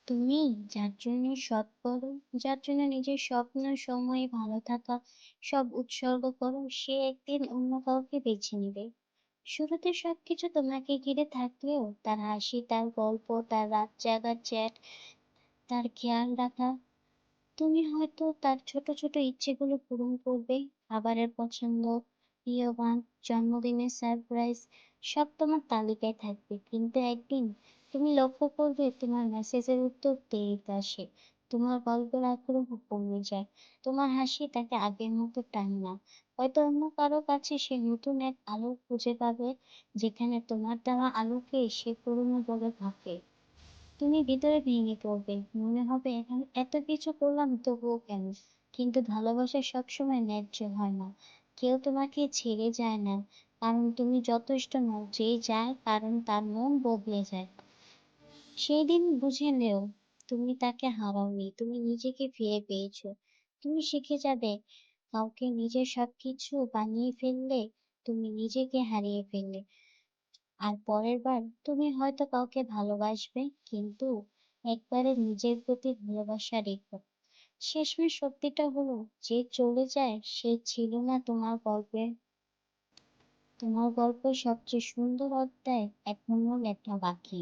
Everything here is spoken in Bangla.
তুমি যার জন্য সৎ করো, যার জন্য নিজের স্বপ্ন, সময়, ভালো থাকা সব উৎসর্গ করো, সে একদিন অন্য কাউকে বেছে নিবে। শুরুতে সবকিছু তোমাকে ঘিরে থাকলেও তার হাসি, তার গল্প, তার রাত জাগার চ্যাট, তার খেয়াল রাখা, তুমি হয়তো তার ছোট ছোট ইচ্ছেগুলো পূরণ করবে। খাবারের পছন্দ, প্রিয় গান, জন্মদিনের সারপ্রাইজ সব তোমার তালিকায় থাকবে। কিন্তু একদিন তুমি লক্ষ্য করবে তোমার মেসেজের উত্তর দেরিতে আসে, তোমার গল্পের আগ্রহ কমে যায়, তোমার হাসি তাকে আগের মতো টানে না। হয়তো অন্য কারো কাছে সে নতুন এক আলো খুঁজে পাবে, যেখানে তোমার দেওয়া আলোকে সে পুরনো বলে ভাবে। তুমি ভিতরে ভেঙে পড়বে, মনে হবে এখন এত কিছু করলাম তবুও কেন। কিন্তু ভালোবাসা সবসময় ন্যায্য হয় না। কেউ তোমাকে ছেড়ে যায় না কারণ তুমি যথেষ্ট নও, যে যায় কারণ তার মন বদলে যায়। সেই দিন বুঝে নেও, তুমি তাকে হারাওনি, তুমি নিজেকে ফিরে পেয়েছো। তুমি শিখে যাবে, কাউকে নিজের সবকিছু বানিয়ে ফেললে তুমি নিজেকে হারিয়ে ফেললে। আর পরের বার তুমি হয়তো কাউকে ভালোবাসবে, কিন্তু একবারে নিজের প্রতি ভালোবাসা রেখো। শেষমেশ সত্যিটা হলো, যে চলে যায় সে ছিল না তোমার গল্পে। তোমার গল্পের সবচেয়ে সুন্দর অধ্যায় এখনো লেখা বাকি।